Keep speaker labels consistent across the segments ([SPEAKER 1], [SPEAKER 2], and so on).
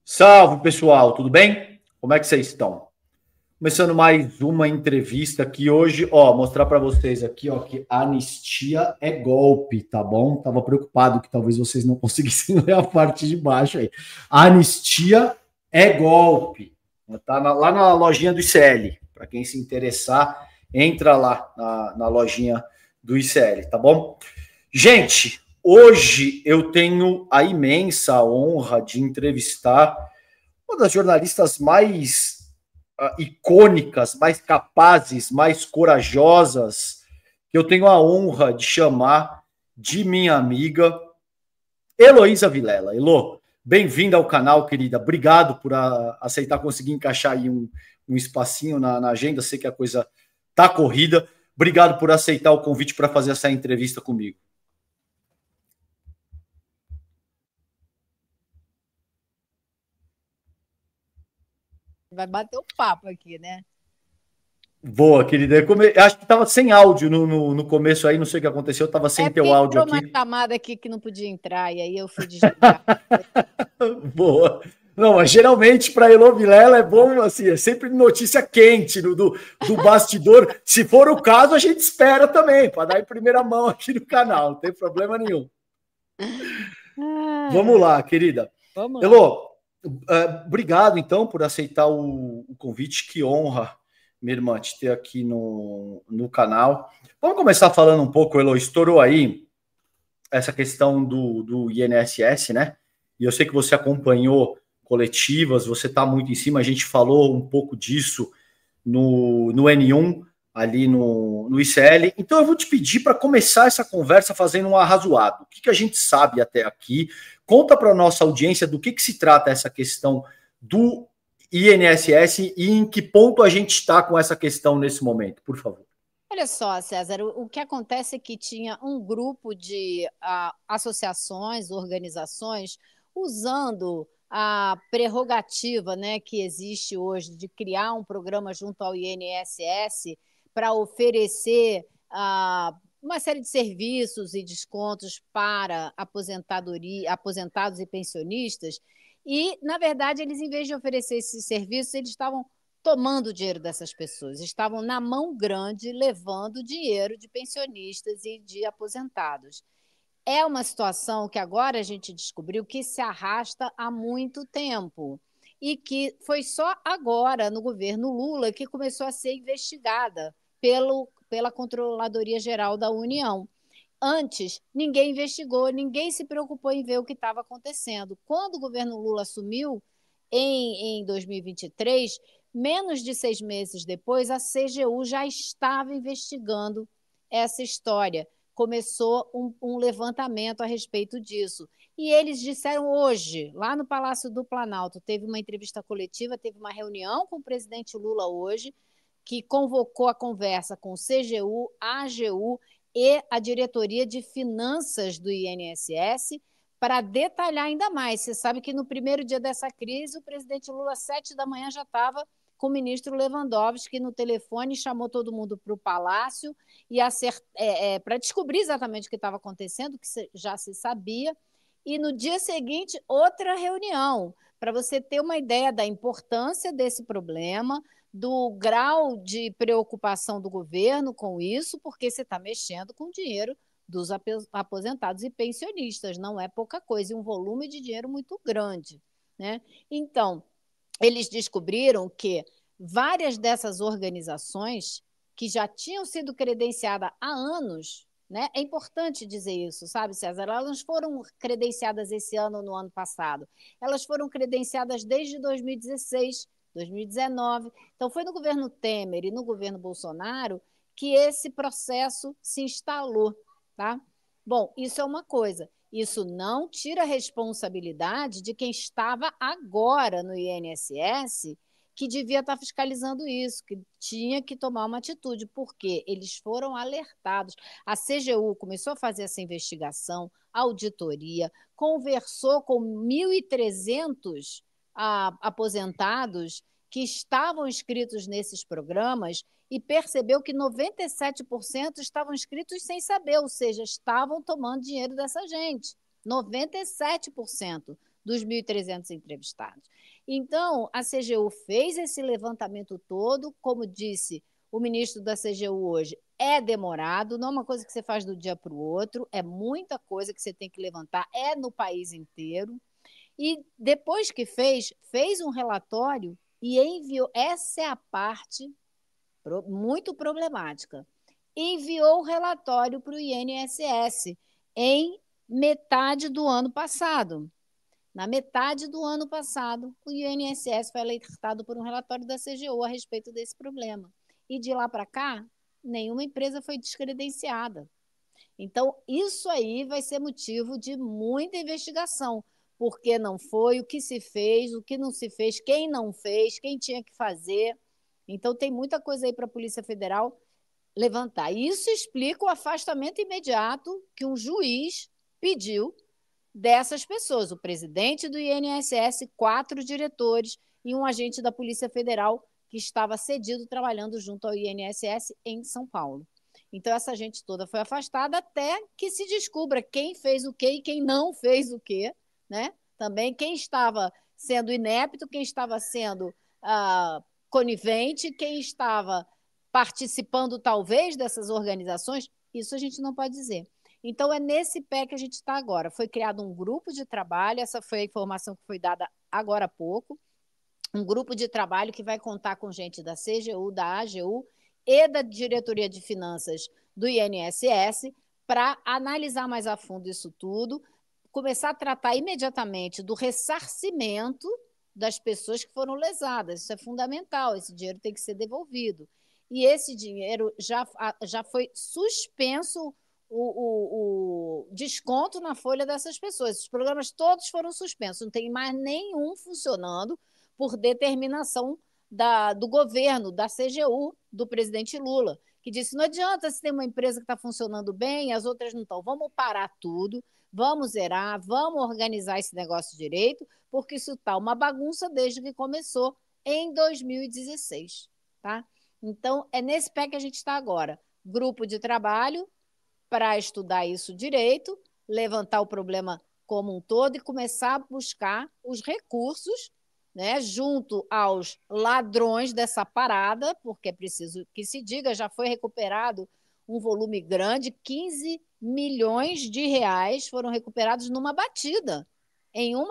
[SPEAKER 1] Salve, pessoal, tudo bem? Como é que vocês estão? Começando mais uma entrevista aqui hoje, mostrar para vocês aqui, que a anistia é golpe, tá bom? Tava preocupado que talvez vocês não conseguissem ler a parte de baixo aí. A anistia é golpe. Tá lá na lojinha do ICL. Para quem se interessar, entra lá na lojinha do ICL, tá bom? Gente, hoje eu tenho a imensa honra de entrevistar uma das jornalistas mais icônicas, mais capazes, mais corajosas, que eu tenho a honra de chamar de minha amiga Heloísa Vilela. Elo, bem-vinda ao canal, querida. Obrigado por aceitar, conseguir encaixar aí um espacinho na agenda. Sei que a coisa tá corrida. Obrigado por aceitar o convite para fazer essa entrevista comigo.
[SPEAKER 2] Vai bater o papo aqui, né?
[SPEAKER 1] Boa, querida. Acho que estava sem áudio no começo aí, não sei o que aconteceu, estava sem teu áudio
[SPEAKER 2] entrou
[SPEAKER 1] aqui.
[SPEAKER 2] uma chamada aqui que não podia entrar, e aí eu fui desligar.
[SPEAKER 1] Boa. Não, mas geralmente para Elo Vilela é bom, assim, é sempre notícia quente do bastidor. Se for o caso, a gente espera também, para dar em primeira mão aqui no canal, não tem problema nenhum. Vamos lá, querida.
[SPEAKER 2] Vamos lá.
[SPEAKER 1] Elo, obrigado, então, por aceitar o convite. Que honra, minha irmã, te ter aqui no canal. Vamos começar falando um pouco, Elo, estourou aí essa questão do INSS, né? E eu sei que você acompanhou coletivas, você está muito em cima, a gente falou um pouco disso no N1, ali no ICL. Então eu vou te pedir para começar essa conversa fazendo um arrazoado. O que a gente sabe até aqui? Conta para a nossa audiência do que se trata essa questão do INSS e em que ponto a gente está com essa questão nesse momento, por favor.
[SPEAKER 2] Olha só, César, o que acontece é que tinha um grupo de associações, organizações, usando a prerrogativa, né, que existe hoje de criar um programa junto ao INSS para oferecer uma série de serviços e descontos para aposentados e pensionistas. E, na verdade, eles, em vez de oferecer esses serviços, eles estavam tomando o dinheiro dessas pessoas, estavam na mão grande levando dinheiro de pensionistas e de aposentados. É uma situação que agora a gente descobriu que se arrasta há muito tempo e que foi só agora, no governo Lula, que começou a ser investigada pela Controladoria Geral da União. Antes, ninguém investigou, ninguém se preocupou em ver o que estava acontecendo. Quando o governo Lula assumiu, em 2023, menos de 6 meses depois, a CGU já estava investigando essa história. Começou um levantamento a respeito disso. E eles disseram hoje, lá no Palácio do Planalto, teve uma entrevista coletiva, teve uma reunião com o presidente Lula hoje, que convocou a conversa com o CGU, a AGU e a Diretoria de Finanças do INSS, para detalhar ainda mais. Você sabe que no primeiro dia dessa crise, o presidente Lula, às 7 da manhã, já estava com o ministro Lewandowski no telefone, chamou todo mundo para o Palácio e para descobrir exatamente o que estava acontecendo, que já se sabia. E no dia seguinte, outra reunião, para você ter uma ideia da importância desse problema, do grau de preocupação do governo com isso, porque você está mexendo com dinheiro dos aposentados e pensionistas, não é pouca coisa, e um volume de dinheiro muito grande, né? Então, eles descobriram que várias dessas organizações que já tinham sido credenciadas há anos, né? É importante dizer isso, sabe, César? Elas não foram credenciadas esse ano ou no ano passado. Elas foram credenciadas desde 2016, 2019. Então, foi no governo Temer e no governo Bolsonaro que esse processo se instalou. Tá? Bom, isso é uma coisa. Isso não tira a responsabilidade de quem estava agora no INSS, que devia estar fiscalizando isso, que tinha que tomar uma atitude, porque eles foram alertados. A CGU começou a fazer essa investigação, auditoria, conversou com 1.300 aposentados que estavam inscritos nesses programas e percebeu que 97% estavam inscritos sem saber, ou seja, estavam tomando dinheiro dessa gente. 97%. dos 1.300 entrevistados. Então, a CGU fez esse levantamento todo, como disse o ministro da CGU hoje, é demorado, não é uma coisa que você faz do dia para o outro, é muita coisa que você tem que levantar, é no país inteiro. E depois que fez um relatório e enviou, essa é a parte muito problemática, enviou o relatório para o INSS em metade do ano passado. Na metade do ano passado, o INSS foi alertado por um relatório da CGU a respeito desse problema. E de lá para cá, nenhuma empresa foi descredenciada. Então, isso aí vai ser motivo de muita investigação, porque não foi, o que se fez, o que não se fez, quem não fez, quem tinha que fazer. Então, tem muita coisa aí para a Polícia Federal levantar. E isso explica o afastamento imediato que um juiz pediu dessas pessoas, o presidente do INSS, 4 diretores e um agente da Polícia Federal que estava cedido trabalhando junto ao INSS em São Paulo. Então, essa gente toda foi afastada até que se descubra quem fez o quê e quem não fez o quê, né? Também quem estava sendo inepto, quem estava sendo conivente, quem estava participando, talvez, dessas organizações, isso a gente não pode dizer. Então, é nesse pé que a gente está agora. Foi criado um grupo de trabalho, essa foi a informação que foi dada agora há pouco, um grupo de trabalho que vai contar com gente da CGU, da AGU e da Diretoria de Finanças do INSS para analisar mais a fundo isso tudo, começar a tratar imediatamente do ressarcimento das pessoas que foram lesadas. Isso é fundamental, esse dinheiro tem que ser devolvido. E esse dinheiro já foi suspenso o desconto na folha dessas pessoas. Os programas todos foram suspensos, não tem mais nenhum funcionando por determinação do governo, da CGU, do presidente Lula, que disse, não adianta se tem uma empresa que está funcionando bem e as outras não estão. Vamos parar tudo, vamos zerar, vamos organizar esse negócio direito, porque isso está uma bagunça desde que começou em 2016. Tá? Então, é nesse pé que a gente está agora. Grupo de trabalho para estudar isso direito, levantar o problema como um todo e começar a buscar os recursos, né, junto aos ladrões dessa parada, porque é preciso que se diga, já foi recuperado um volume grande, 15 milhões de reais foram recuperados numa batida, em um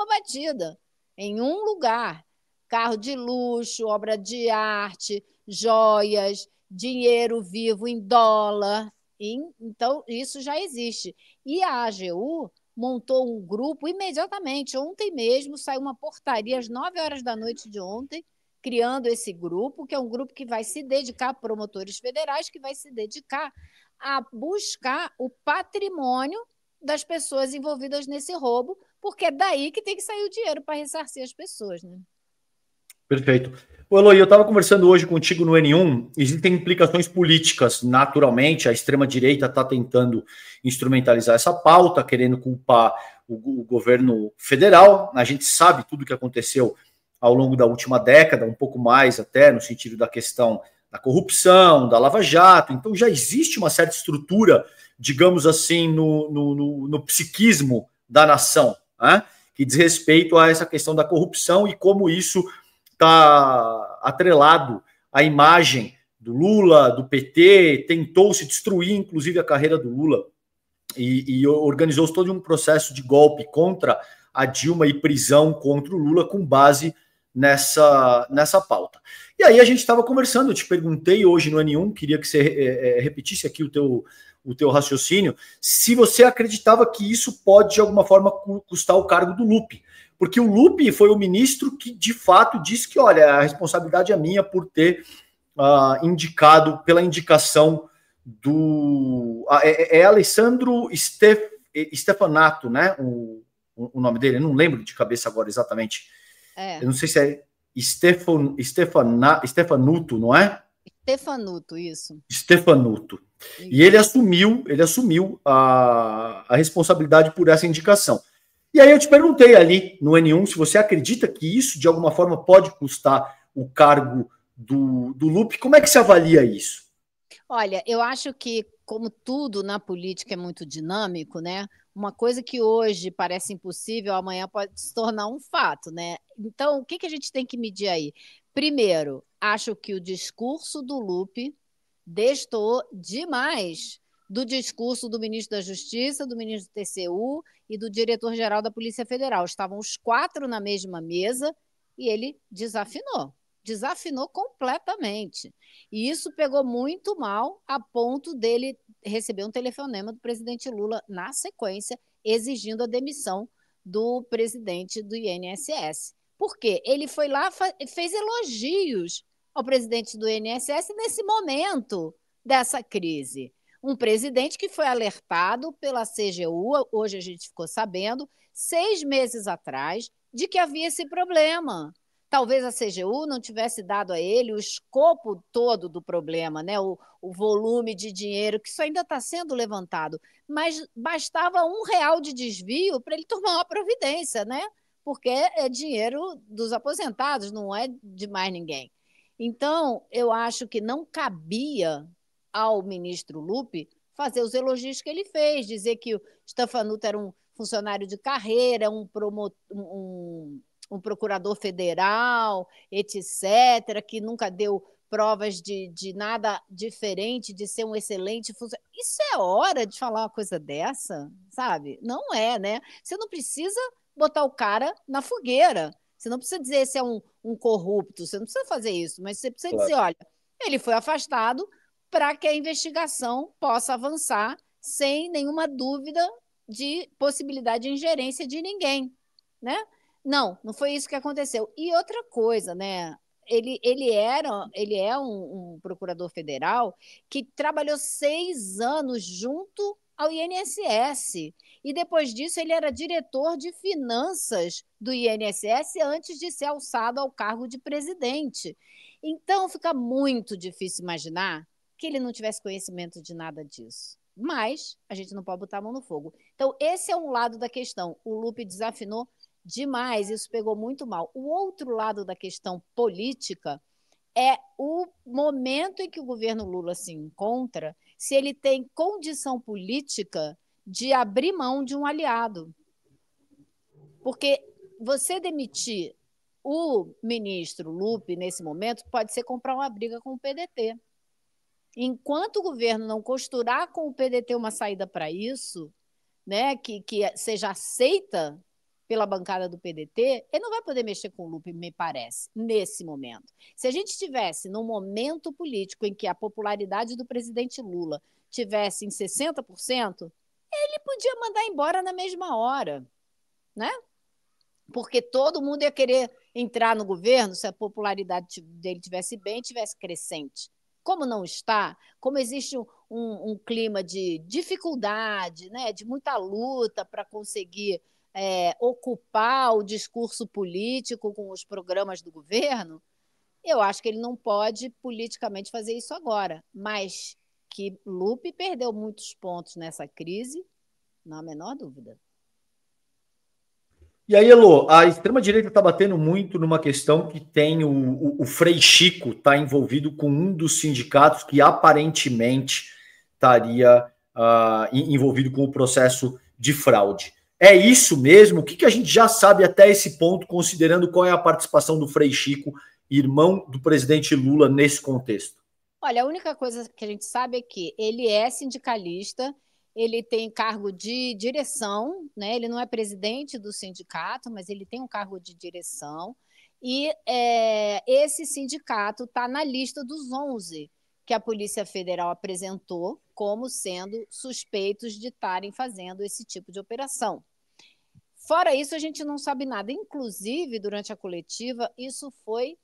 [SPEAKER 2] lugar. Carro de luxo, obra de arte, joias, dinheiro vivo em dólar. Então, isso já existe. E a AGU montou um grupo imediatamente. Ontem mesmo saiu uma portaria às 9 horas da noite de ontem, criando esse grupo, que é um grupo que vai se dedicar a promotores federais, que vai se dedicar a buscar o patrimônio das pessoas envolvidas nesse roubo, porque é daí que tem que sair o dinheiro para ressarcir as pessoas, né?
[SPEAKER 1] Perfeito. Ô, Eloy, eu estava conversando hoje contigo no N1, existem implicações políticas, naturalmente, a extrema-direita está tentando instrumentalizar essa pauta, querendo culpar o governo federal, a gente sabe tudo o que aconteceu ao longo da última década, um pouco mais até, no sentido da questão da corrupção, da Lava Jato, então já existe uma certa estrutura, digamos assim, no psiquismo da nação, né, que diz respeito a essa questão da corrupção e como isso está atrelado à imagem do Lula, do PT, tentou se destruir, inclusive, a carreira do Lula e organizou todo um processo de golpe contra a Dilma e prisão contra o Lula com base nessa pauta. E aí a gente estava conversando, eu te perguntei hoje no N1, queria que você repetisse aqui o teu raciocínio, se você acreditava que isso pode, de alguma forma, custar o cargo do Lupe. Porque o Lupe foi o ministro que, de fato, disse que, olha, a responsabilidade é minha por ter indicado, pela indicação do... Alessandro Stefanato, né? O nome dele, eu não lembro de cabeça agora exatamente. Eu não sei se é Stefanuto, não é?
[SPEAKER 2] Stefanuto, isso.
[SPEAKER 1] Stefanuto. E ele assumiu a responsabilidade por essa indicação. E aí eu te perguntei ali no N1 se você acredita que isso, de alguma forma, pode custar o cargo do Lupe. Como é que se avalia isso?
[SPEAKER 2] Olha, eu acho que, como tudo na política é muito dinâmico, né? Uma coisa que hoje parece impossível, amanhã pode se tornar um fato, né? Então, o que que a gente tem que medir aí? Primeiro, acho que o discurso do Lupe destoou demais do discurso do ministro da Justiça, do ministro do TCU e do diretor-geral da Polícia Federal. Estavam os quatro na mesma mesa e ele desafinou completamente. E isso pegou muito mal, a ponto dele receber um telefonema do presidente Lula na sequência, exigindo a demissão do presidente do INSS. Por quê? Ele foi lá, fez elogios ao presidente do INSS nesse momento dessa crise. Um presidente que foi alertado pela CGU, hoje a gente ficou sabendo, 6 meses atrás, de que havia esse problema. Talvez a CGU não tivesse dado a ele o escopo todo do problema, né? o volume de dinheiro, que isso ainda está sendo levantado, mas bastava R$ 1 de desvio para ele tomar uma providência, né? Porque é dinheiro dos aposentados, não é de mais ninguém. Então, eu acho que não cabia ao ministro Lupe fazer os elogios que ele fez, dizer que o Stefanuto era um funcionário de carreira, um procurador federal, etc., que nunca deu provas de nada diferente, de ser um excelente funcionário. Isso é hora de falar uma coisa dessa, sabe? Não é, né? Você não precisa botar o cara na fogueira. Você não precisa dizer se é um corrupto, você não precisa fazer isso, mas você precisa dizer,
[SPEAKER 1] Claro.
[SPEAKER 2] olha, ele foi afastado para que a investigação possa avançar sem nenhuma dúvida de possibilidade de ingerência de ninguém, né? Não, não foi isso que aconteceu. E outra coisa, né? Ele é um procurador federal que trabalhou 6 anos junto ao INSS. E depois disso, ele era diretor de finanças do INSS antes de ser alçado ao cargo de presidente. Então, fica muito difícil imaginar que ele não tivesse conhecimento de nada disso. Mas a gente não pode botar a mão no fogo. Então, esse é um lado da questão. O Lupe desafinou demais, isso pegou muito mal. O outro lado da questão política é o momento em que o governo Lula se encontra, se ele tem condição política de abrir mão de um aliado. Porque você demitir o ministro Lupe nesse momento pode ser comprar uma briga com o PDT. Enquanto o governo não costurar com o PDT uma saída para isso, né, que seja aceita pela bancada do PDT, ele não vai poder mexer com o Lupe, me parece, nesse momento. Se a gente estivesse num momento político em que a popularidade do presidente Lula tivesse em 60%, ele podia mandar embora na mesma hora, né? Porque todo mundo ia querer entrar no governo se a popularidade dele tivesse bem, tivesse crescente. Como não está, como existe um clima de dificuldade, né, de muita luta para conseguir ocupar o discurso político com os programas do governo, eu acho que ele não pode politicamente fazer isso agora. Mas que Lupe perdeu muitos pontos nessa crise, não há a menor dúvida.
[SPEAKER 1] E aí, Elô, a extrema-direita está batendo muito numa questão que tem o Frei Chico está envolvido com um dos sindicatos que aparentemente estaria envolvido com o processo de fraude. É isso mesmo? O que a gente já sabe até esse ponto, considerando qual é a participação do Frei Chico, irmão do presidente Lula, nesse contexto?
[SPEAKER 2] Olha, a única coisa que a gente sabe é que ele é sindicalista, ele tem cargo de direção, né? Ele não é presidente do sindicato, mas ele tem um cargo de direção. E esse sindicato está na lista dos 11 que a Polícia Federal apresentou como sendo suspeitos de estarem fazendo esse tipo de operação. Fora isso, a gente não sabe nada. Inclusive, durante a coletiva, isso foi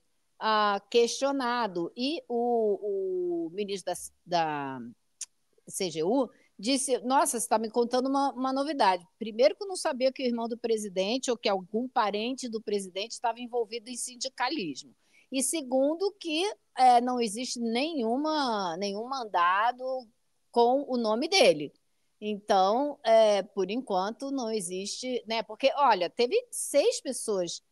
[SPEAKER 2] questionado. E o ministro da CGU disse: Nossa, você está me contando uma novidade. Primeiro, que eu não sabia que o irmão do presidente ou que algum parente do presidente estava envolvido em sindicalismo. E segundo, que não existe nenhum mandado com o nome dele. Então, por enquanto, não existe, né? Porque, olha, teve 6 pessoas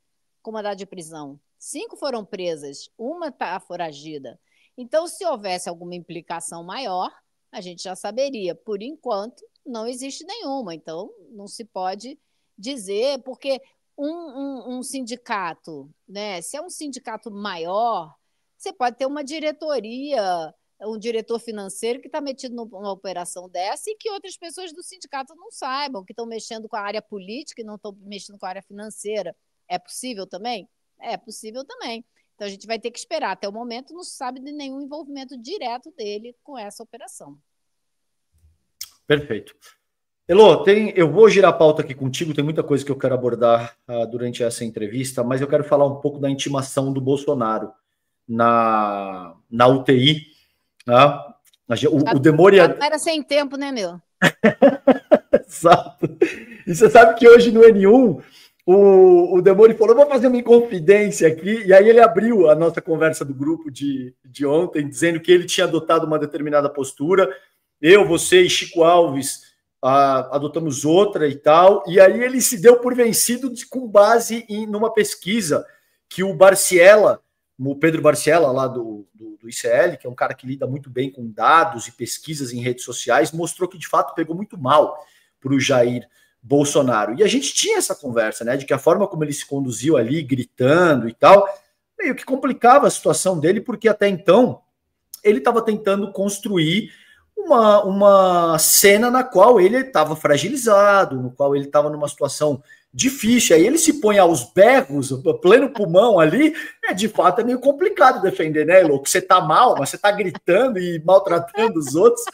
[SPEAKER 2] com mandado de prisão, 5 foram presas, uma está foragida. Então, se houvesse alguma implicação maior, a gente já saberia. Por enquanto, não existe nenhuma. Então, não se pode dizer, porque um sindicato, né? Se é um sindicato maior, você pode ter uma diretoria, um diretor financeiro que está metido numa operação dessa e que outras pessoas do sindicato não saibam, que estão mexendo com a área política e não estão mexendo com a área financeira. É possível também? É possível também. Então a gente vai ter que esperar. Até o momento não se sabe de nenhum envolvimento direto dele com essa operação.
[SPEAKER 1] Perfeito. Elô, eu vou girar a pauta aqui contigo, tem muita coisa que eu quero abordar durante essa entrevista, mas eu quero falar um pouco da intimação do Bolsonaro na UTI. Tá? O Demore...
[SPEAKER 2] Era sem tempo, né, meu?
[SPEAKER 1] Exato. E você sabe que hoje no N1 o Demore falou, vou fazer uma inconfidência aqui, e aí ele abriu a nossa conversa do grupo de ontem, dizendo que ele tinha adotado uma determinada postura, eu, você e Chico Alves adotamos outra e tal, e aí ele se deu por vencido com base numa pesquisa que o Barciela, o Pedro Barciela, lá do ICL, que é um cara que lida muito bem com dados e pesquisas em redes sociais, mostrou que de fato pegou muito mal para o Jair Bolsonaro. E a gente tinha essa conversa, né, de que a forma como ele se conduziu ali, gritando e tal, meio que complicava a situação dele, porque até então ele estava tentando construir uma cena na qual ele estava fragilizado, no qual ele estava numa situação difícil. Aí ele se põe aos berros, pleno pulmão ali, de fato é meio complicado defender, né, Elô? Que você tá mal, mas você tá gritando e maltratando os outros.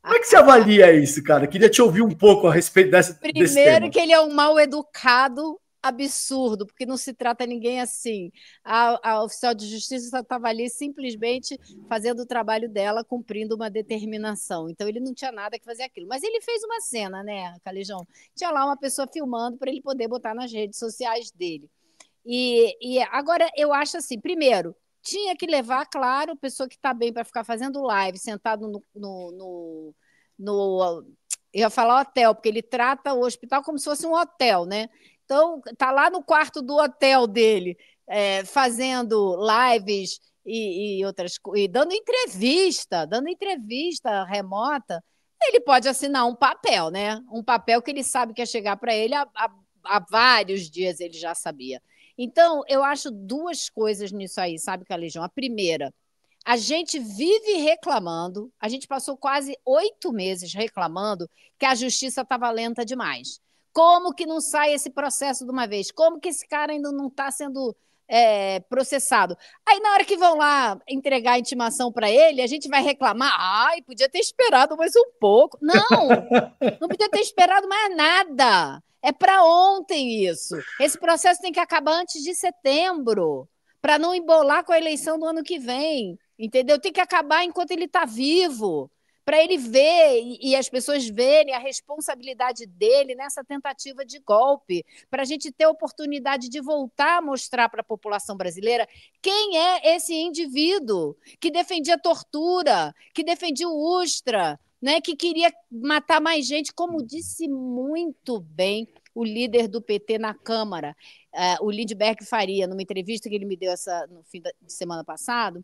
[SPEAKER 1] Como é que você avalia isso, cara? Queria te ouvir um pouco a respeito desse tema.
[SPEAKER 2] Primeiro que ele é um mal educado absurdo, porque não se trata ninguém assim. A oficial de justiça estava ali simplesmente fazendo o trabalho dela, cumprindo uma determinação. Então ele não tinha nada que fazer aquilo. Mas ele fez uma cena, né, Calejão? Tinha lá uma pessoa filmando para ele poder botar nas redes sociais dele. E agora eu acho assim, primeiro, tinha que levar, claro, pessoa que está bem para ficar fazendo live, sentado no eu ia falar hotel, porque ele trata o hospital como se fosse um hotel, né? Então, tá lá no quarto do hotel dele, fazendo lives e outras coisas, e dando entrevista remota. Ele pode assinar um papel, né? Um papel que ele sabe que ia chegar para ele há vários dias, ele já sabia. Então, eu acho duas coisas nisso aí, sabe, Calejão? A primeira, a gente vive reclamando, a gente passou quase 8 meses reclamando que a justiça estava lenta demais. Como que não sai esse processo de uma vez? Como que esse cara ainda não está sendo processado? Aí, na hora que vão lá entregar a intimação para ele, a gente vai reclamar. Ai, podia ter esperado mais um pouco. Não podia ter esperado mais nada. É para ontem isso. Esse processo tem que acabar antes de setembro, para não embolar com a eleição do ano que vem. Entendeu? Tem que acabar enquanto ele está vivo, para ele ver e as pessoas verem a responsabilidade dele nessa tentativa de golpe, para a gente ter a oportunidade de voltar a mostrar para a população brasileira quem é esse indivíduo que defendia a tortura, que defendia o Ustra, né, que queria matar mais gente, como disse muito bem o líder do PT na Câmara, o Lindbergh Faria, numa entrevista que ele me deu no fim de semana passado.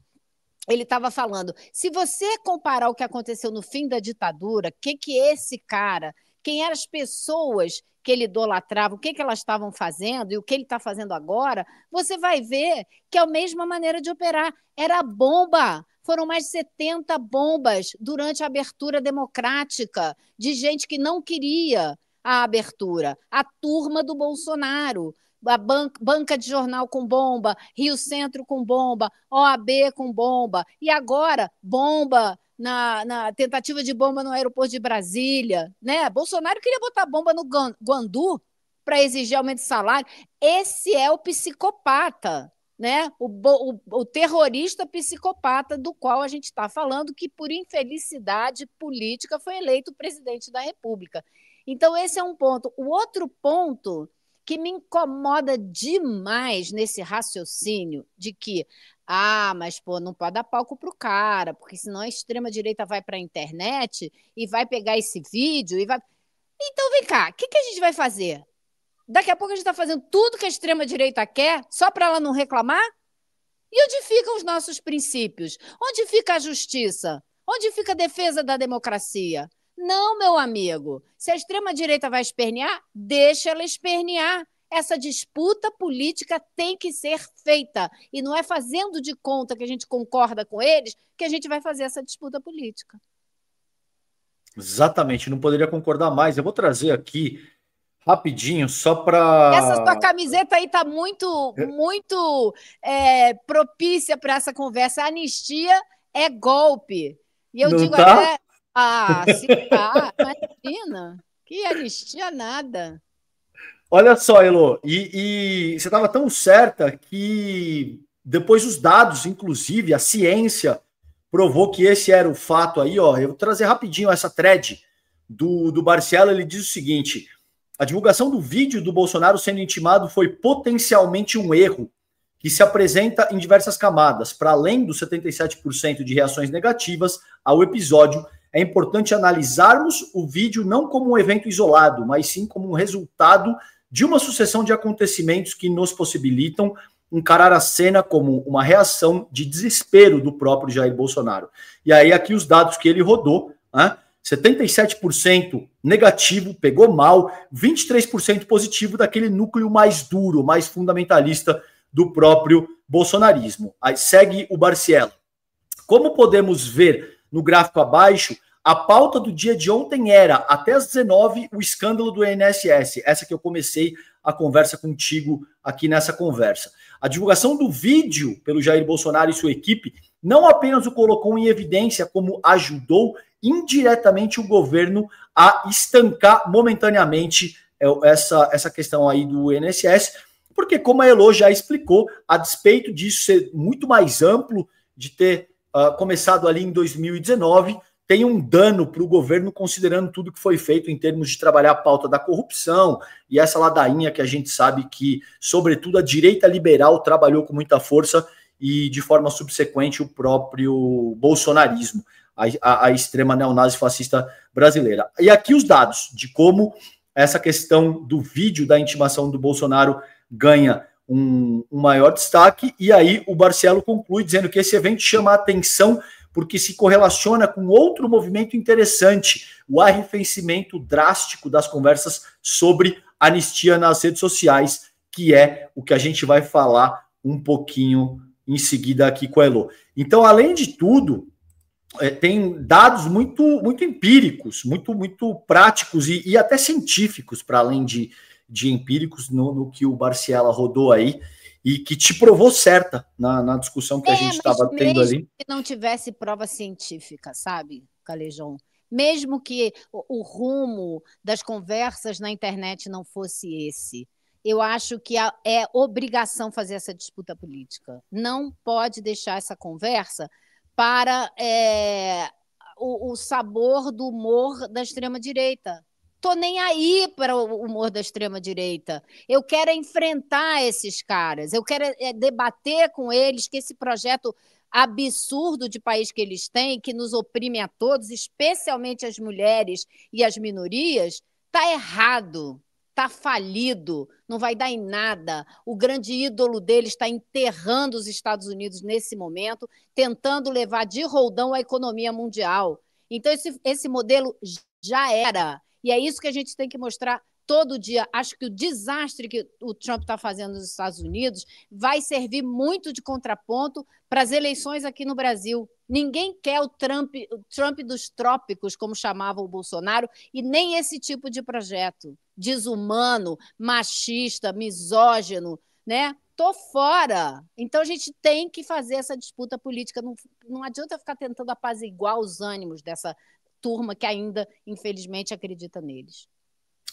[SPEAKER 2] Ele estava falando, se você comparar o que aconteceu no fim da ditadura, que esse cara, quem eram as pessoas que ele idolatrava, o que elas estavam fazendo e o que ele está fazendo agora, você vai ver que é a mesma maneira de operar. Era bomba. Foram mais de 70 bombas durante a abertura democrática de gente que não queria a abertura. A turma do Bolsonaro. A banca de jornal com bomba, Rio Centro com bomba, OAB com bomba, e agora bomba na tentativa de bomba no aeroporto de Brasília, né? Bolsonaro queria botar bomba no Guandu para exigir aumento de salário. Esse é o psicopata, né? O terrorista psicopata do qual a gente está falando, que por infelicidade política foi eleito presidente da República. Então esse é um ponto. O outro ponto que me incomoda demais nesse raciocínio de que, mas pô, não pode dar palco pro cara, porque senão a extrema-direita vai para a internet e vai pegar esse vídeo e vai... Então, vem cá, o que a gente vai fazer? Daqui a pouco a gente está fazendo tudo que a extrema-direita quer só para ela não reclamar? E onde ficam os nossos princípios? Onde fica a justiça? Onde fica a defesa da democracia? Não, meu amigo. Se a extrema-direita vai espernear, deixa ela espernear. Essa disputa política tem que ser feita. E não é fazendo de conta que a gente concorda com eles que a gente vai fazer essa disputa política.
[SPEAKER 1] Exatamente, não poderia concordar mais. Eu vou trazer aqui rapidinho, só
[SPEAKER 2] Essa sua
[SPEAKER 1] para.
[SPEAKER 2] camiseta aí está muito propícia para essa conversa. A anistia é golpe. E eu
[SPEAKER 1] Não
[SPEAKER 2] digo
[SPEAKER 1] tá?
[SPEAKER 2] até, se tá, imagina, que anistia nada.
[SPEAKER 1] Olha só, Elô, e você estava tão certa que depois os dados, inclusive a ciência, provou que esse era o fato aí, ó. Eu vou trazer rapidinho essa thread do Barcelo, ele diz o seguinte: a divulgação do vídeo do Bolsonaro sendo intimado foi potencialmente um erro que se apresenta em diversas camadas. Para além dos 77% de reações negativas ao episódio, é importante analisarmos o vídeo não como um evento isolado, mas sim como um resultado de uma sucessão de acontecimentos que nos possibilitam encarar a cena como uma reação de desespero do próprio Jair Bolsonaro. E aí aqui os dados que ele rodou, né? 77% negativo, pegou mal, 23% positivo daquele núcleo mais duro, mais fundamentalista do próprio bolsonarismo. Aí segue o Barcielo. Como podemos ver no gráfico abaixo, a pauta do dia de ontem era, até às 19, o escândalo do INSS. Essa que eu comecei a conversa contigo aqui nessa conversa. A divulgação do vídeo pelo Jair Bolsonaro e sua equipe não apenas o colocou em evidência, como ajudou indiretamente o governo a estancar momentaneamente essa questão aí do INSS, porque, como a Elô já explicou, a despeito disso ser muito mais amplo, de ter começado ali em 2019, tem um dano para o governo, considerando tudo que foi feito em termos de trabalhar a pauta da corrupção e essa ladainha que a gente sabe que, sobretudo, a direita liberal trabalhou com muita força e, de forma subsequente, o próprio bolsonarismo, a extrema neonazi fascista brasileira. E aqui os dados de como essa questão do vídeo da intimação do Bolsonaro ganha um maior destaque, e aí o Barcelo conclui dizendo que esse evento chama a atenção porque se correlaciona com outro movimento interessante, o arrefecimento drástico das conversas sobre anistia nas redes sociais, que é o que a gente vai falar um pouquinho em seguida aqui com a Elô. Então, além de tudo, tem dados muito empíricos, muito práticos e até científicos, para além de empíricos, no que o Barciela rodou aí, e que te provou certa na discussão que a gente estava tendo ali.
[SPEAKER 2] Mesmo que não tivesse prova científica, sabe, Calejão? Mesmo que o rumo das conversas na internet não fosse esse, eu acho que é obrigação fazer essa disputa política. Não pode deixar essa conversa para o sabor do humor da extrema-direita. Tô nem aí para o humor da extrema-direita. Eu quero enfrentar esses caras, eu quero debater com eles que esse projeto absurdo de país que eles têm, que nos oprime a todos, especialmente as mulheres e as minorias, está errado, está falido, não vai dar em nada. O grande ídolo deles está enterrando os Estados Unidos nesse momento, tentando levar de roldão a economia mundial. Então, esse modelo já era. E é isso que a gente tem que mostrar todo dia. Acho que o desastre que o Trump está fazendo nos Estados Unidos vai servir muito de contraponto para as eleições aqui no Brasil. Ninguém quer o Trump dos trópicos, como chamava o Bolsonaro, e nem esse tipo de projeto. Desumano, machista, misógino, né? Tô fora. Então a gente tem que fazer essa disputa política. Não adianta ficar tentando apaziguar os ânimos dessa turma que ainda, infelizmente, acredita neles.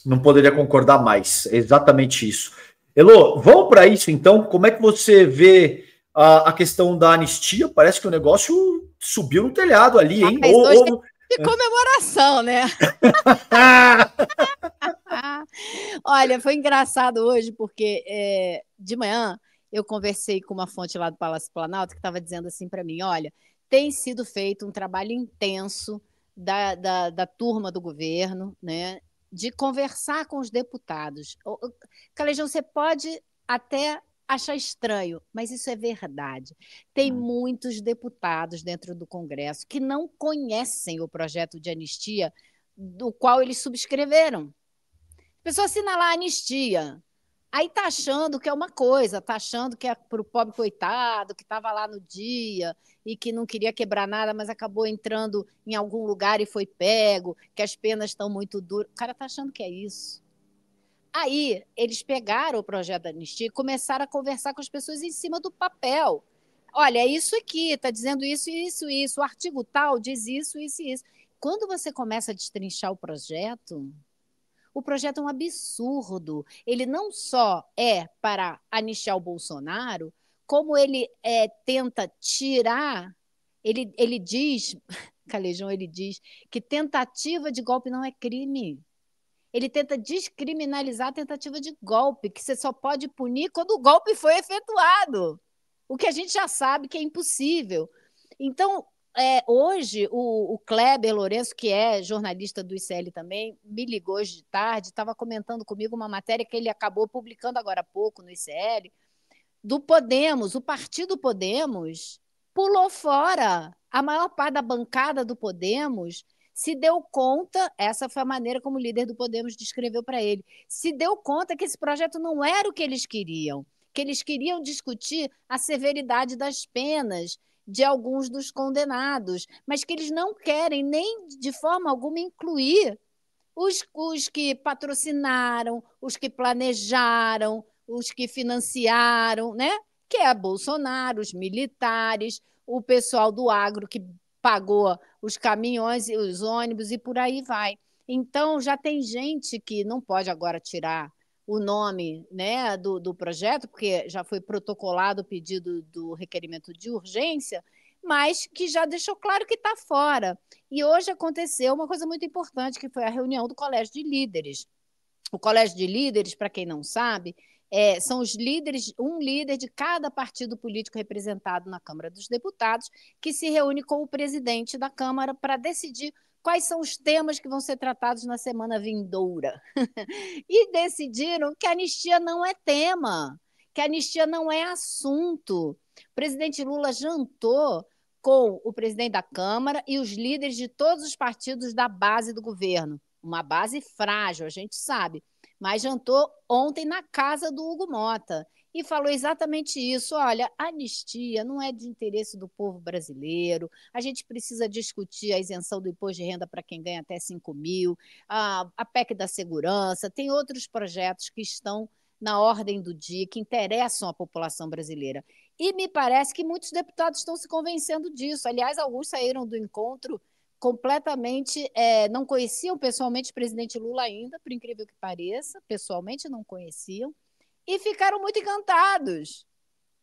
[SPEAKER 1] Não poderia concordar mais. É exatamente isso. Elô, vamos para isso então. Como é que você vê a questão da anistia? Parece que o negócio subiu no telhado ali, hein?
[SPEAKER 2] Mas hoje é de comemoração, né? Olha, foi engraçado hoje, porque de manhã eu conversei com uma fonte lá do Palácio Planalto que estava dizendo assim para mim: olha, tem sido feito um trabalho intenso da turma do governo, né, de conversar com os deputados. Calejão, você pode até achar estranho, mas isso é verdade. Tem muitos deputados dentro do Congresso que não conhecem o projeto de anistia do qual eles subscreveram. A pessoa assina lá a anistia, aí tá achando que é uma coisa, tá achando que é para o pobre coitado, que estava lá no dia e que não queria quebrar nada, mas acabou entrando em algum lugar e foi pego, que as penas estão muito duras. O cara tá achando que é isso. Aí eles pegaram o projeto da anistia e começaram a conversar com as pessoas em cima do papel. Olha, é isso aqui, está dizendo isso, isso, isso. O artigo tal diz isso, isso e isso. Quando você começa a destrinchar o projeto é um absurdo. Ele não só é para anistiar o Bolsonaro, como ele tenta tirar. Ele diz, Calejão, ele diz que tentativa de golpe não é crime. Ele tenta descriminalizar a tentativa de golpe, que você só pode punir quando o golpe foi efetuado, o que a gente já sabe que é impossível. Então, hoje, o Kleber Lourenço, que é jornalista do ICL também, me ligou hoje de tarde, estava comentando comigo uma matéria que ele acabou publicando agora há pouco no ICL, do Podemos. O partido Podemos pulou fora. A maior parte da bancada do Podemos se deu conta, essa foi a maneira como o líder do Podemos descreveu para ele, se deu conta que esse projeto não era o que eles queriam discutir a severidade das penas de alguns dos condenados, mas que eles não querem nem de forma alguma incluir os que patrocinaram, os que planejaram, os que financiaram, né? Que é Bolsonaro, os militares, o pessoal do agro que pagou os caminhões e os ônibus e por aí vai. Então, já tem gente que não pode agora tirar o nome, né, do projeto, porque já foi protocolado o pedido do requerimento de urgência, mas que já deixou claro que está fora. E hoje aconteceu uma coisa muito importante, que foi a reunião do Colégio de Líderes. O Colégio de Líderes, para quem não sabe, são os líderes, um líder de cada partido político representado na Câmara dos Deputados, que se reúne com o presidente da Câmara para decidir quais são os temas que vão ser tratados na semana vindoura. E decidiram que a anistia não é tema, que a anistia não é assunto. O presidente Lula jantou com o presidente da Câmara e os líderes de todos os partidos da base do governo. Uma base frágil, a gente sabe, mas jantou ontem na casa do Hugo Mota e falou exatamente isso. Olha, a anistia não é de interesse do povo brasileiro, a gente precisa discutir a isenção do imposto de renda para quem ganha até 5 mil, a PEC da segurança, tem outros projetos que estão na ordem do dia, que interessam a população brasileira. E me parece que muitos deputados estão se convencendo disso. Aliás, alguns saíram do encontro completamente, não conheciam pessoalmente o presidente Lula ainda, por incrível que pareça, pessoalmente não conheciam, e ficaram muito encantados.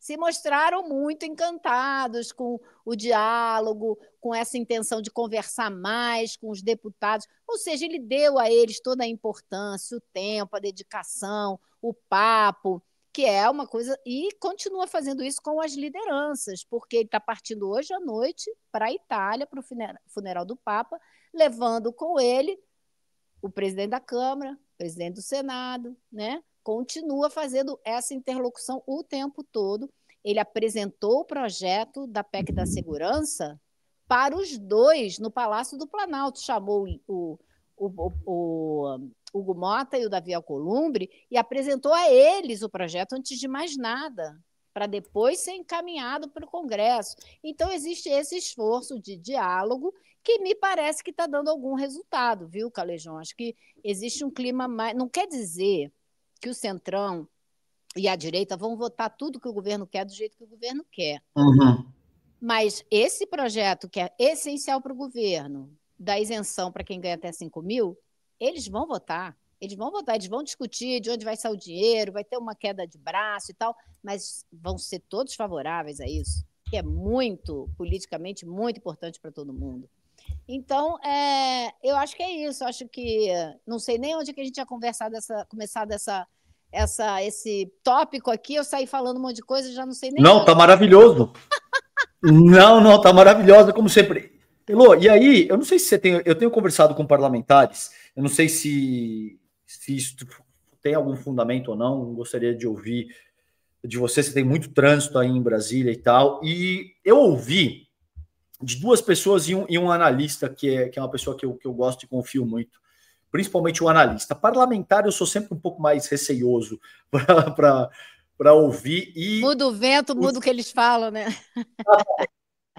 [SPEAKER 2] Se mostraram muito encantados com o diálogo, com essa intenção de conversar mais com os deputados. Ou seja, ele deu a eles toda a importância, o tempo, a dedicação, o papo, que é uma coisa, e continua fazendo isso com as lideranças, porque ele está partindo hoje à noite para a Itália, para o funeral do Papa, levando com ele o presidente da Câmara, o presidente do Senado, né? Continua fazendo essa interlocução o tempo todo. Ele apresentou o projeto da PEC da segurança para os dois no Palácio do Planalto, chamou o Hugo Mota e o Davi Alcolumbre e apresentou a eles o projeto antes de mais nada, para depois ser encaminhado para o Congresso. Então, existe esse esforço de diálogo que me parece que está dando algum resultado, viu, Calejão? Acho que existe um clima mais... Não quer dizer que o Centrão e a direita vão votar tudo que o governo quer do jeito que o governo quer.
[SPEAKER 1] Uhum.
[SPEAKER 2] Mas esse projeto, que é essencial para o governo, da isenção para quem ganha até 5 mil, eles vão votar. Eles vão discutir de onde vai sair o dinheiro, vai ter uma queda de braço e tal, mas vão ser todos favoráveis a isso, que é muito, politicamente, muito importante para todo mundo. Então, eu acho que é isso. Eu acho que não sei nem onde que a gente tinha começado esse tópico aqui. Eu saí falando um monte de coisa, já não sei nem.
[SPEAKER 1] Não, tá maravilhoso. Não, tá maravilhosa, como sempre. Elô, e aí, eu não sei se você tem. Eu tenho conversado com parlamentares, eu não sei se isso tem algum fundamento ou não, gostaria de ouvir de você. Você tem muito trânsito aí em Brasília e tal. E eu ouvi de duas pessoas e um analista, que é uma pessoa que eu gosto e confio muito, principalmente o analista. Parlamentar, eu sou sempre um pouco mais receioso para ouvir.
[SPEAKER 2] Muda o vento, muda o que eles falam, né?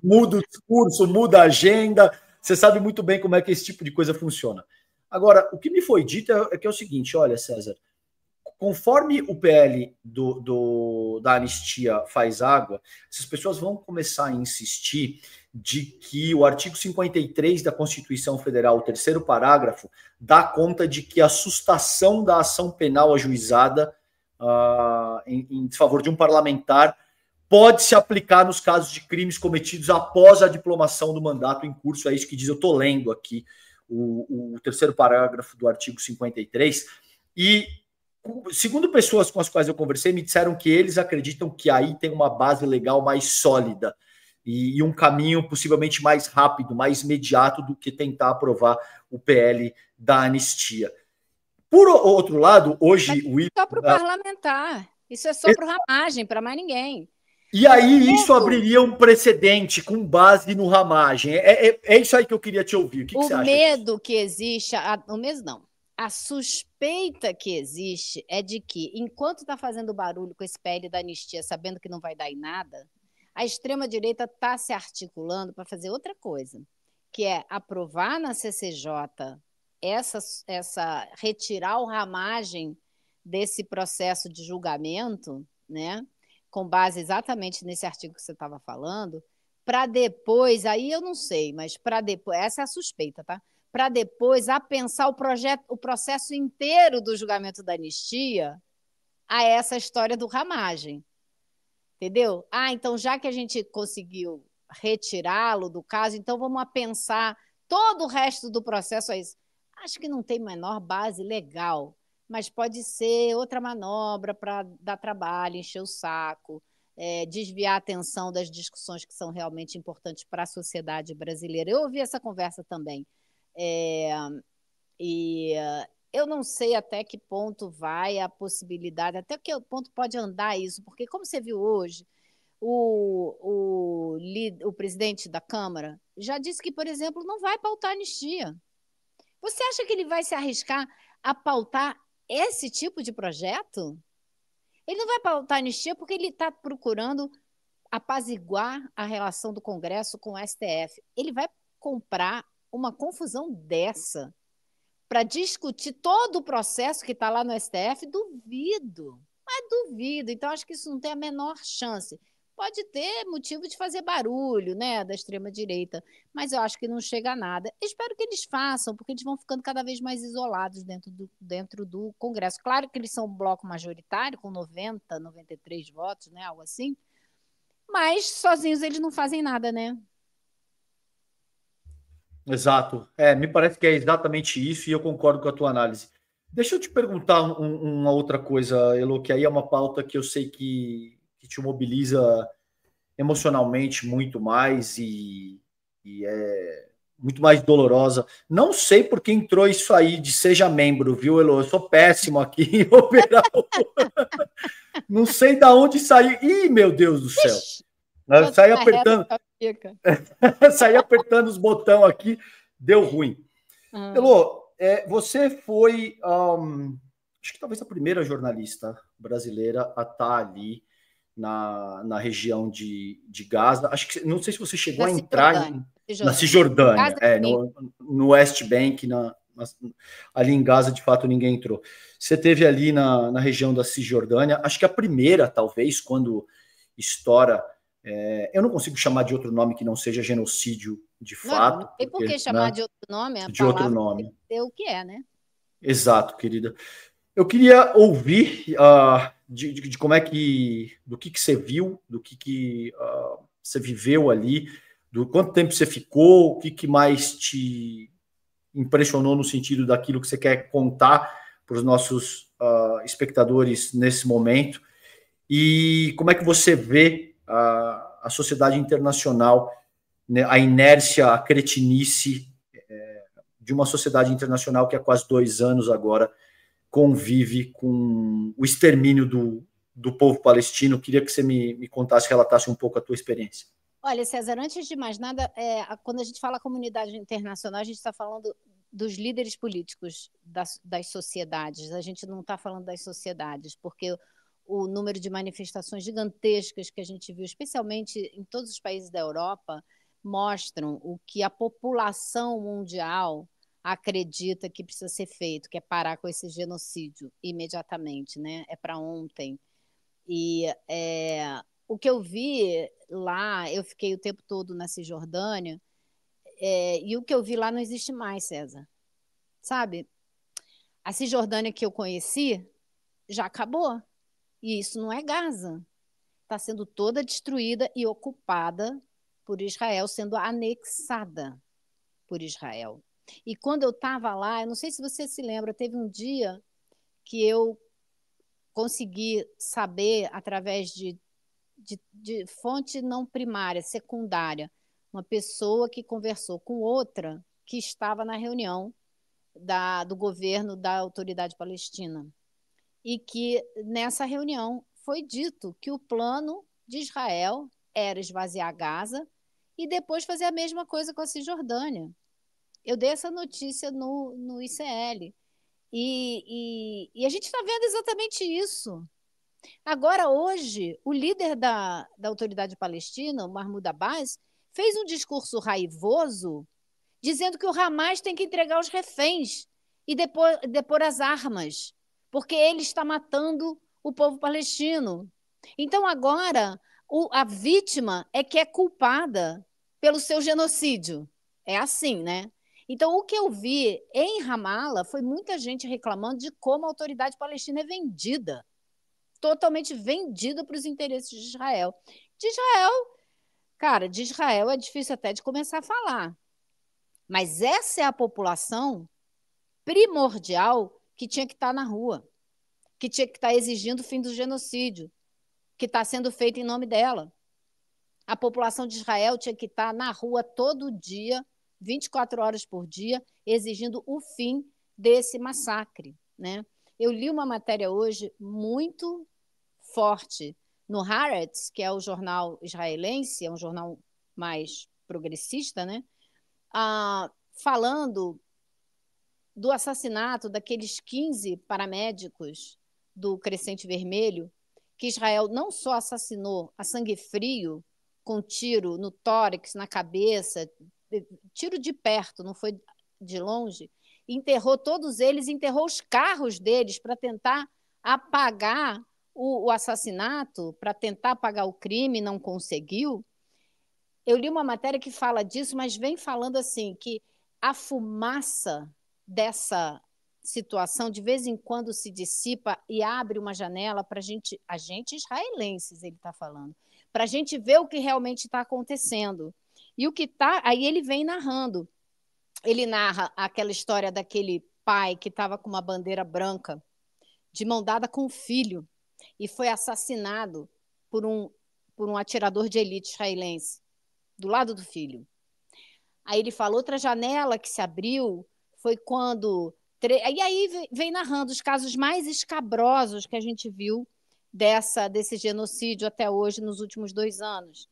[SPEAKER 1] Muda o discurso, muda a agenda. Você sabe muito bem como é que esse tipo de coisa funciona. Agora, o que me foi dito é que é o seguinte: olha, César, conforme o PL da anistia faz água, essas pessoas vão começar a insistir de que o artigo 53 da Constituição Federal, o terceiro parágrafo, dá conta de que a sustação da ação penal ajuizada em favor de um parlamentar pode se aplicar nos casos de crimes cometidos após a diplomação do mandato em curso. É isso que diz, eu estou lendo aqui o terceiro parágrafo do artigo 53, e segundo pessoas com as quais eu conversei, me disseram que eles acreditam que aí tem uma base legal mais sólida e um caminho possivelmente mais rápido, mais imediato do que tentar aprovar o PL da anistia. Por outro lado, hoje...
[SPEAKER 2] Mas só para o parlamentar, isso é só para o Ramagem, para mais ninguém.
[SPEAKER 1] E aí isso abriria um precedente com base no Ramagem. É isso aí que eu queria te ouvir. O que você acha? O
[SPEAKER 2] medo que existe... O medo não. A suspeita que existe é de que, enquanto está fazendo barulho com esse PL da anistia, sabendo que não vai dar em nada, a extrema-direita está se articulando para fazer outra coisa, que é aprovar na CCJ retirar o Ramagem desse processo de julgamento, né, com base exatamente nesse artigo que você estava falando, para depois, aí eu não sei, mas para depois, essa é a suspeita, tá? Para depois apensar o processo inteiro do julgamento da anistia a essa história do Ramagem. Entendeu? Então já que a gente conseguiu retirá-lo do caso, então vamos apensar todo o resto do processo a isso. Acho que não tem menor base legal, mas pode ser outra manobra para dar trabalho, encher o saco, desviar a atenção das discussões que são realmente importantes para a sociedade brasileira. Eu ouvi essa conversa também. Eu não sei até que ponto vai a possibilidade, até que ponto pode andar isso, porque como você viu hoje, o presidente da Câmara já disse que, por exemplo, não vai pautar anistia. Você acha que ele vai se arriscar a pautar esse tipo de projeto? Ele não vai pautar anistia porque ele está procurando apaziguar a relação do Congresso com o STF. Ele vai comprar uma confusão dessa para discutir todo o processo que está lá no STF? Duvido, mas duvido. Então, acho que isso não tem a menor chance. Pode ter motivo de fazer barulho, né, da extrema-direita, mas eu acho que não chega a nada. Espero que eles façam, porque eles vão ficando cada vez mais isolados dentro do Congresso. Claro que eles são um bloco majoritário, com 90, 93 votos, né, algo assim, mas sozinhos eles não fazem nada, né?
[SPEAKER 1] Exato. Me parece que é exatamente isso e eu concordo com a tua análise. Deixa eu te perguntar uma outra coisa, Elo, que aí é uma pauta que eu sei que te mobiliza emocionalmente muito mais e é muito mais dolorosa. Não sei por que entrou isso aí de seja membro, viu, Elo? Eu sou péssimo aqui em operar. Não sei de onde saiu. Ih, meu Deus do céu. Saí apertando. Saí apertando os botões aqui, deu ruim. Elo, você foi, acho que talvez a primeira jornalista brasileira a estar ali na região de Gaza. Acho que não sei se você chegou a entrar na Cisjordânia, no West Bank, ali em Gaza, de fato, ninguém entrou. Você esteve ali na região da Cisjordânia, acho que a primeira, talvez, quando estoura. Eu não consigo chamar de outro nome que não seja genocídio de fato.
[SPEAKER 2] Não tem por que chamar de outro nome,
[SPEAKER 1] de outro nome.
[SPEAKER 2] É o que é, né?
[SPEAKER 1] Exato, querida. Eu queria ouvir de como é que, do que você viu, do que você viveu ali, do quanto tempo você ficou, o que mais te impressionou no sentido daquilo que você quer contar para os nossos espectadores nesse momento, e como é que você vê a sociedade internacional, né, a inércia, a cretinice de uma sociedade internacional que há quase 2 anos agora convive com o extermínio do do povo palestino. Queria que você me contasse, relatasse um pouco a tua experiência.
[SPEAKER 2] Olha, César, antes de mais nada, quando a gente fala comunidade internacional, a gente está falando dos líderes políticos das sociedades, a gente não está falando das sociedades, porque o número de manifestações gigantescas que a gente viu, especialmente em todos os países da Europa, mostram o que a população mundial acredita que precisa ser feito, que é parar com esse genocídio imediatamente, né? É para ontem. E o que eu vi lá, eu fiquei o tempo todo na Cisjordânia, e o que eu vi lá não existe mais, César. Sabe? A Cisjordânia que eu conheci já acabou. E isso não é Gaza. Está sendo toda destruída e ocupada por Israel, sendo anexada por Israel. E quando eu estava lá, eu não sei se você se lembra, teve um dia que eu consegui saber, através de fonte não primária, secundária, uma pessoa que conversou com outra que estava na reunião do governo da Autoridade Palestina. E que nessa reunião foi dito que o plano de Israel era esvaziar Gaza e depois fazer a mesma coisa com a Cisjordânia. Eu dei essa notícia no ICL. E a gente está vendo exatamente isso. Agora, hoje, o líder da Autoridade Palestina, o Mahmoud Abbas, fez um discurso raivoso dizendo que o Hamas tem que entregar os reféns e depor as armas, porque ele está matando o povo palestino. Então, agora, a vítima é que é culpada pelo seu genocídio. É assim, né? Então, o que eu vi em Ramala foi muita gente reclamando de como a autoridade palestina é vendida, totalmente vendida para os interesses de Israel. De Israel, cara, de Israel é difícil até de começar a falar. Mas essa é a população primordial que tinha que estar na rua, que tinha que estar exigindo o fim do genocídio, que está sendo feito em nome dela. A população de Israel tinha que estar na rua todo dia, 24 horas por dia, exigindo o fim desse massacre, né? Eu li uma matéria hoje muito forte no Haaretz, que é o jornal israelense, é um jornal mais progressista, né? Falando do assassinato daqueles 15 paramédicos do Crescente Vermelho, que Israel não só assassinou a sangue frio, com tiro no tórax, na cabeça, tiro de perto, não foi de longe, enterrou todos eles, enterrou os carros deles para tentar apagar o assassinato, para tentar apagar o crime, não conseguiu. Eu li uma matéria que fala disso, mas vem falando assim, que a fumaça dessa situação de vez em quando se dissipa e abre uma janela para a gente israelenses, ele está falando, para a gente ver o que realmente está acontecendo. E o que está, aí ele vem narrando. Ele narra aquela história daquele pai que estava com uma bandeira branca, de mão dada com o filho, e foi assassinado por um atirador de elite israelense, do lado do filho. Aí ele fala, outra janela que se abriu foi quando... E aí vem narrando os casos mais escabrosos que a gente viu desse genocídio até hoje, nos últimos 2 anos.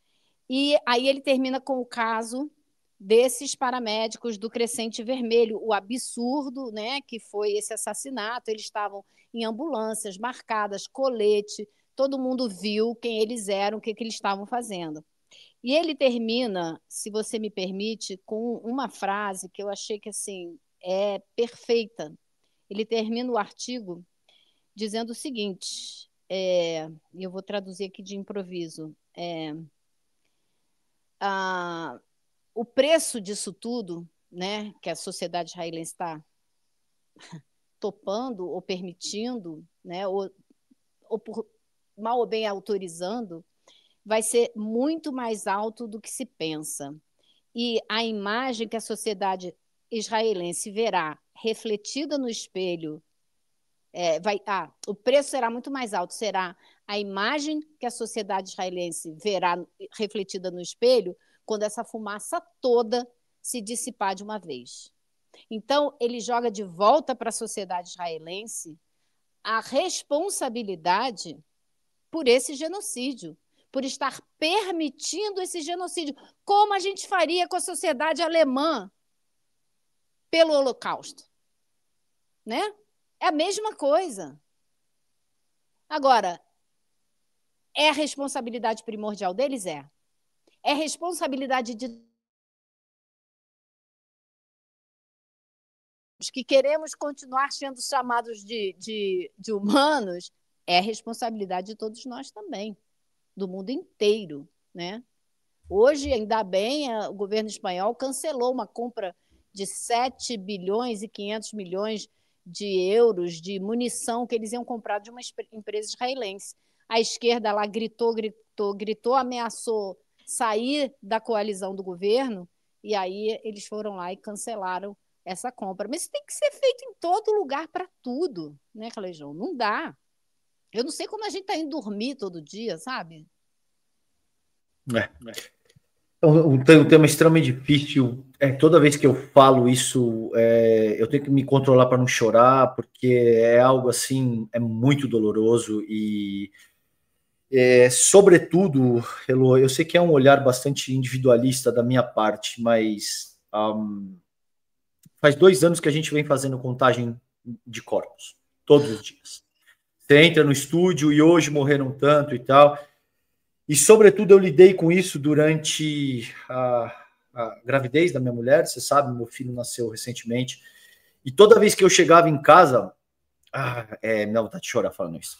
[SPEAKER 2] E aí ele termina com o caso desses paramédicos do Crescente Vermelho, o absurdo, né, que foi esse assassinato. Eles estavam em ambulâncias marcadas, colete, todo mundo viu quem eles eram, o que eles estavam fazendo. E ele termina, se você me permite, com uma frase que eu achei que assim é perfeita. Ele termina o artigo dizendo o seguinte, e eu vou traduzir aqui de improviso. O preço disso tudo, né, que a sociedade israelense está topando ou permitindo, né, ou por mal ou bem autorizando, vai ser muito mais alto do que se pensa. E a imagem que a sociedade israelense verá refletida no espelho, o preço será muito mais alto, será a imagem que a sociedade israelense verá refletida no espelho quando essa fumaça toda se dissipar de uma vez. Então, ele joga de volta para a sociedade israelense a responsabilidade por esse genocídio, por estar permitindo esse genocídio, como a gente faria com a sociedade alemã pelo Holocausto, né? É a mesma coisa. Agora, é a responsabilidade primordial deles? É responsabilidade de os que queremos continuar sendo chamados de humanos, é responsabilidade de todos nós também, do mundo inteiro, né? Hoje, ainda bem, o governo espanhol cancelou uma compra de 7 bilhões e 500 milhões de euros de munição que eles iam comprar de uma empresa israelense. A esquerda lá gritou, ameaçou sair da coalizão do governo, e aí eles foram lá e cancelaram essa compra. Mas isso tem que ser feito em todo lugar para tudo, né, Calejão? Não dá. Eu não sei como a gente está indo dormir todo dia, sabe?
[SPEAKER 1] É. Um tema extremamente difícil. Toda vez que eu falo isso, eu tenho que me controlar para não chorar, porque é algo assim, é muito doloroso e, sobretudo, Elô, eu sei que é um olhar bastante individualista da minha parte, mas faz 2 anos que a gente vem fazendo contagem de corpos, todos os dias. Você entra no estúdio e hoje morreram tanto e tal. E, sobretudo, eu lidei com isso durante a gravidez da minha mulher. Você sabe, meu filho nasceu recentemente. E toda vez que eu chegava em casa... Não, vontade de chorar falando isso.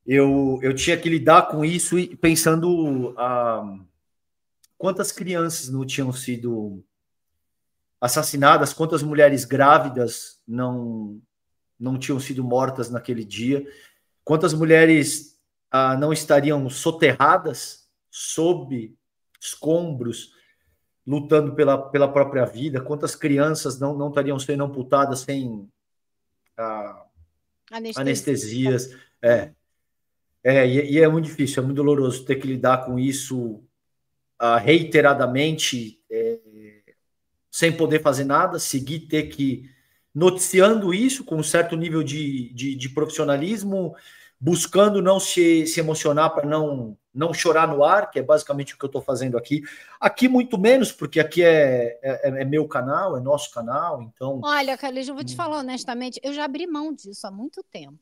[SPEAKER 1] Eu tinha que lidar com isso e pensando quantas crianças não tinham sido assassinadas, quantas mulheres grávidas não tinham sido mortas naquele dia, quantas mulheres não estariam soterradas sob escombros, lutando pela própria vida, quantas crianças não estariam sendo amputadas sem anestesias. E é muito difícil, é muito doloroso ter que lidar com isso reiteradamente, sem poder fazer nada, ter que noticiando isso com um certo nível de profissionalismo, buscando não se emocionar para não chorar no ar, que é basicamente o que eu estou fazendo aqui. Aqui muito menos, porque aqui é meu canal, é nosso canal, então...
[SPEAKER 2] Olha, Carlinhos, eu vou te falar honestamente, eu já abri mão disso há muito tempo.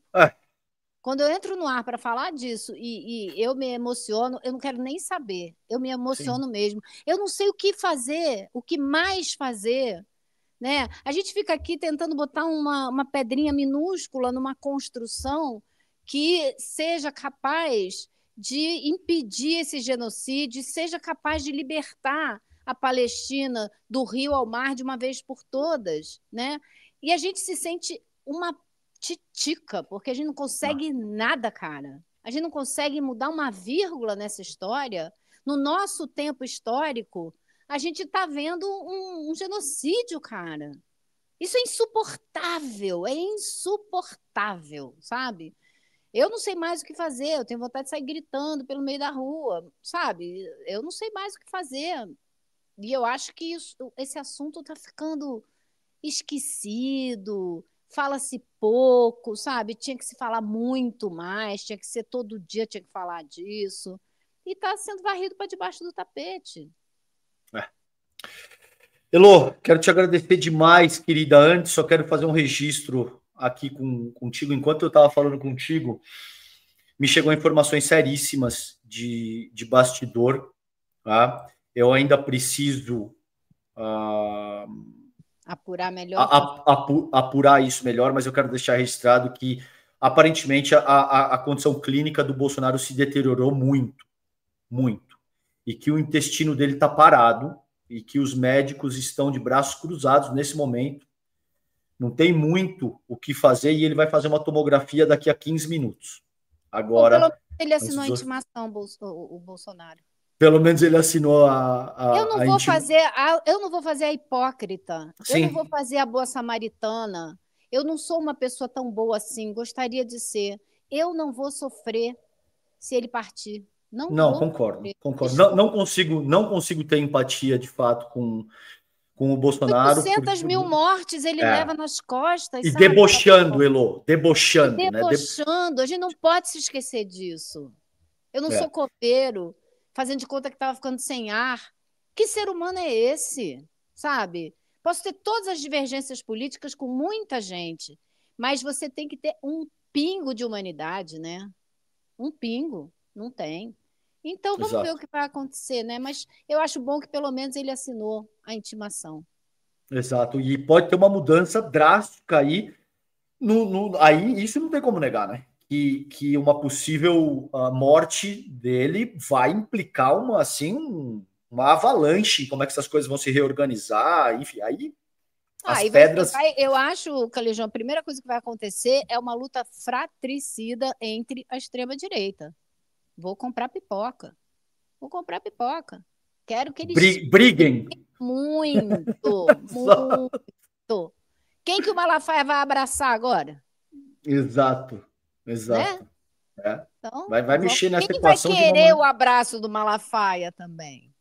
[SPEAKER 2] Quando eu entro no ar para falar disso e eu me emociono, eu não quero nem saber. Eu me emociono mesmo. Eu não sei o que fazer, o que mais fazer, né? A gente fica aqui tentando botar uma pedrinha minúscula numa construção que seja capaz de impedir esse genocídio, seja capaz de libertar a Palestina do rio ao mar de uma vez por todas, né? E a gente se sente uma titica, porque a gente não consegue nada, cara. A gente não consegue mudar uma vírgula nessa história. No nosso tempo histórico, a gente está vendo um genocídio, cara. Isso é insuportável, sabe? Eu não sei mais o que fazer, eu tenho vontade de sair gritando pelo meio da rua, sabe? Eu não sei mais o que fazer. E eu acho que esse assunto está ficando esquecido, fala-se pouco, sabe? Tinha que se falar muito mais, tinha que ser todo dia, tinha que falar disso. E está sendo varrido para debaixo do tapete.
[SPEAKER 1] Elô, quero te agradecer demais, querida. Antes, só quero fazer um registro aqui contigo. Enquanto eu estava falando contigo, me chegou informações seríssimas de bastidor. Tá? Eu ainda preciso
[SPEAKER 2] apurar melhor.
[SPEAKER 1] Apurar isso melhor, mas eu quero deixar registrado que, aparentemente, a condição clínica do Bolsonaro se deteriorou muito, muito. E que o intestino dele está parado e que os médicos estão de braços cruzados nesse momento. Não tem muito o que fazer e ele vai fazer uma tomografia daqui a 15 minutos. Agora,
[SPEAKER 2] pelo menos ele assinou a intimação, o Bolsonaro.
[SPEAKER 1] Pelo menos ele assinou
[SPEAKER 2] eu não vou fazer a hipócrita. Sim. Eu não vou fazer a boa samaritana. Eu não sou uma pessoa tão boa assim. Gostaria de ser. Eu não vou sofrer se ele partir.
[SPEAKER 1] Não, concordo. Não consigo ter empatia de fato com o Bolsonaro.
[SPEAKER 2] 800.000 mortes ele
[SPEAKER 1] É.
[SPEAKER 2] leva nas costas,
[SPEAKER 1] E
[SPEAKER 2] sabe?
[SPEAKER 1] debochando, Elô, debochando.
[SPEAKER 2] E
[SPEAKER 1] Né?
[SPEAKER 2] debochando, a gente não pode se esquecer disso. Eu não sou copeiro, fazendo de conta que estava ficando sem ar. Que ser humano é esse, sabe? Posso ter todas as divergências políticas com muita gente, mas você tem que ter um pingo de humanidade, né? Um pingo, não tem. Então vamos ver o que vai acontecer, né? Mas eu acho bom que pelo menos ele assinou a intimação.
[SPEAKER 1] Exato, e pode ter uma mudança drástica aí. Aí isso não tem como negar, né? Que uma possível morte dele vai implicar uma avalanche, como é que essas coisas vão se reorganizar, enfim, aí as pedras...
[SPEAKER 2] Eu acho, Calejão, a primeira coisa que vai acontecer é uma luta fratricida entre a extrema-direita. Vou comprar pipoca. Quero que eles
[SPEAKER 1] briguem.
[SPEAKER 2] Muito, muito. Quem que o Malafaia vai abraçar agora?
[SPEAKER 1] Exato.
[SPEAKER 2] Né?
[SPEAKER 1] É.
[SPEAKER 2] Então,
[SPEAKER 1] vai mexer nessa
[SPEAKER 2] equação. Quem vai querer o abraço do Malafaia também?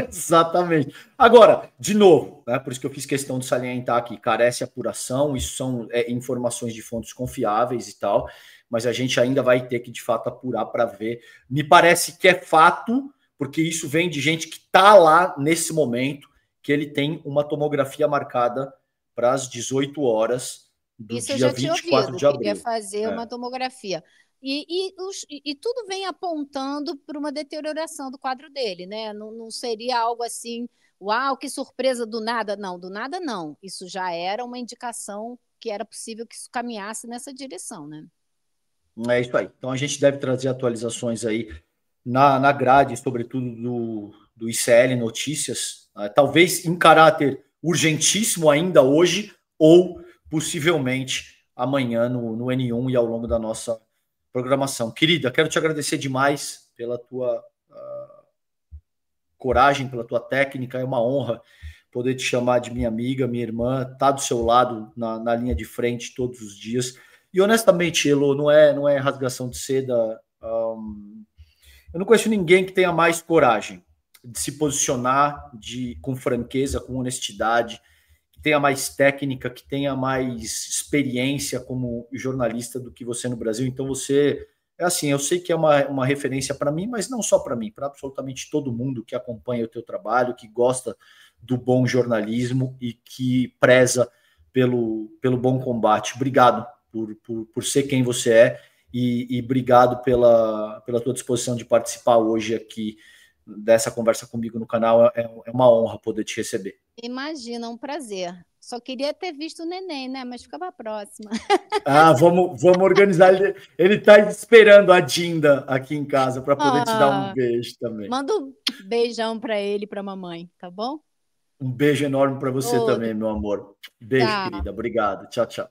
[SPEAKER 1] Exatamente. Agora, de novo, né, por isso que eu fiz questão de salientar aqui, carece apuração, isso são informações de fontes confiáveis e tal, mas a gente ainda vai ter que, de fato, apurar para ver. Me parece que é fato, porque isso vem de gente que está lá nesse momento, que ele tem uma tomografia marcada para as 18 horas do
[SPEAKER 2] isso
[SPEAKER 1] dia 24 de abril.
[SPEAKER 2] Queria fazer uma tomografia. E tudo vem apontando para uma deterioração do quadro dele, né? Não seria algo assim, uau, que surpresa do nada. Não, do nada não. Isso já era uma indicação que era possível que isso caminhasse nessa direção, né?
[SPEAKER 1] É isso aí. Então a gente deve trazer atualizações aí na grade, sobretudo do ICL Notícias, talvez em caráter urgentíssimo ainda hoje, ou possivelmente amanhã no N1 e ao longo da nossa programação. Querida, quero te agradecer demais pela tua coragem, pela tua técnica, é uma honra poder te chamar de minha amiga, minha irmã, estar do seu lado na linha de frente todos os dias. E honestamente, Elo, não é rasgação de seda. Eu não conheço ninguém que tenha mais coragem de se posicionar com franqueza, com honestidade, que tenha mais técnica, que tenha mais experiência como jornalista do que você no Brasil. Então você é assim, eu sei que é uma referência para mim, mas não só para mim, para absolutamente todo mundo que acompanha o teu trabalho, que gosta do bom jornalismo e que preza pelo bom combate. Obrigado por ser quem você é e obrigado pela tua disposição de participar hoje aqui dessa conversa comigo no canal. É uma honra poder te receber.
[SPEAKER 2] Imagina, um prazer. Só queria ter visto o neném, né? Mas fica para a próxima.
[SPEAKER 1] Vamos organizar. Ele está esperando a Dinda aqui em casa para poder te dar um beijo também.
[SPEAKER 2] Manda um beijão para ele e para a mamãe, tá bom?
[SPEAKER 1] Um beijo enorme para você também, meu amor. Beijo, querida. Obrigado. Tchau, tchau.